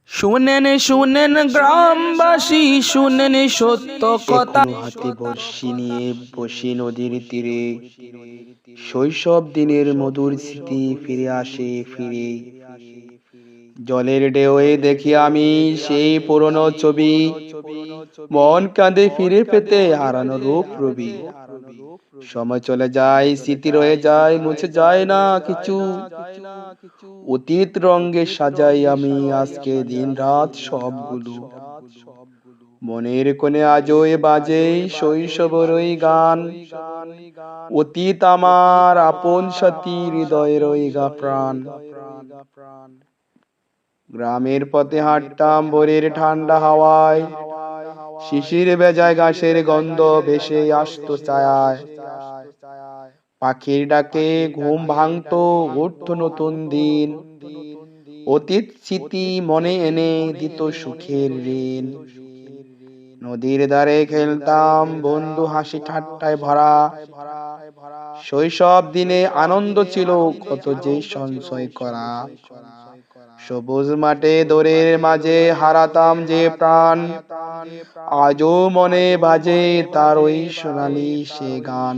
শুনেন শুনেন গ্রামবাসী, শুনেন সত্য কথা। এখনো হাতে বর্ষি নিয়ে বসে নদীর তীরে, শৈশব দিনের মধুর স্মৃতি ফিরে আসে ফিরে। জলের ঢেউয়ে দেখি আমি সেই পুরনো ছবি, মন কাঁদে ফিরে পেতে হারানো রূপ রবি। সময় চলে যায়, স্মৃতি রয়ে যায়, মুছে যায় না কিছু। অতীত রঙে সাজাই আমি আজকে দিন রাত সবগুলো। মনের কোণে আজও বাজে শৈশবের ওই গান। অতীত আমার আপন সাথী, হৃদয়ের ওই গা প্রাণ। গ্রামের পথে হাঁটতাম ভোরের ঠান্ডা হাওয়ায়, শিশির ভেজায় ঘাসের গন্ধ ভেসে আসতো ছায়ায়। পাখির ডাকে ঘুম ভাঙতো, উঠতো নতুন দিন। অতীত স্মৃতি মনে এনে দিত সুখের ঋণ। নদীর ধারে খেলতাম, বন্ধু হাসি ঠাট্টায় ভরা। শৈশব দিনে আনন্দ ছিল কত যে সঞ্চয় করা। সবুজ মাঠে দৌড়ের মাঝে হারাতাম যে প্রাণ, আজও মনে বাজে তার ওই সোনালি সে গান।